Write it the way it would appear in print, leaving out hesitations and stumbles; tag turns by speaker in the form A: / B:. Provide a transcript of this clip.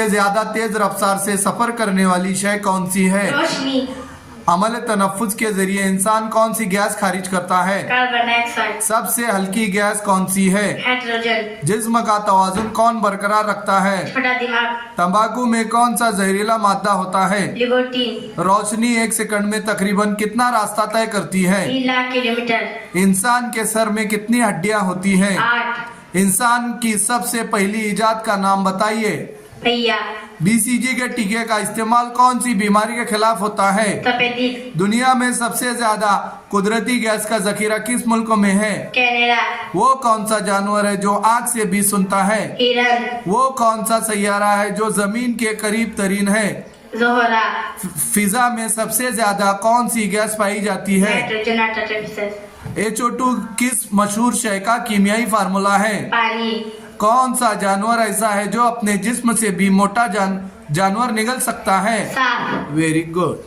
A: सबसे ज्यादा तेज रफ्तार से सफर करने वाली शय कौन सी है?
B: रोशनी।
A: अमल तनफ्फुज के जरिए इंसान कौन सी गैस खारिज करता है?
B: Carbon dioxide.
A: सबसे हल्की गैस कौन सी है?
B: हाइड्रोजन।
A: जिस्म का तवाजुन कौन बरकरार रखता है?
B: छोटा दिमाग।
A: तंबाकू में कौन सा जहरीला मादा होता है?
B: लिकोटीन।
A: रोशनी 1 सेकंड में तकरीबन कितना रास्ता तय करती है?
B: 3 लाख किलोमीटर।
A: इंसान के सर में कितनी हड्डियां होती हैं?
B: 8।
A: इंसान की सबसे पहली इजाद का नाम बताइए।
B: पहिया।
A: बीसीजी के टीके का इस्तेमाल कौन सी बीमारी के खिलाफ होता है?
B: तपेदिक।
A: दुनिया में सबसे ज्यादा कुदरती गैस का जखीरा किस मुल्क में है?
B: कनाडा।
A: वो कौन सा जानवर है जो आग से भी सुनता है?
B: हिरन।
A: वो कौन सा सैयारा है जो जमीन के करीब तरीन है?
B: जोहरा।
A: फिजा में सबसे ज्यादा कौन सी गैस पाई जाती है?
B: नाइट्रोजन। नाइट्रोजन।
A: HO2 किस मशहूर शय का कीमियाई फार्मूला है?
B: पानी।
A: कौन सा जानवर ऐसा है जो अपने जिस्म से भी मोटा जानवर निगल सकता है?
B: सांप।
A: Very good.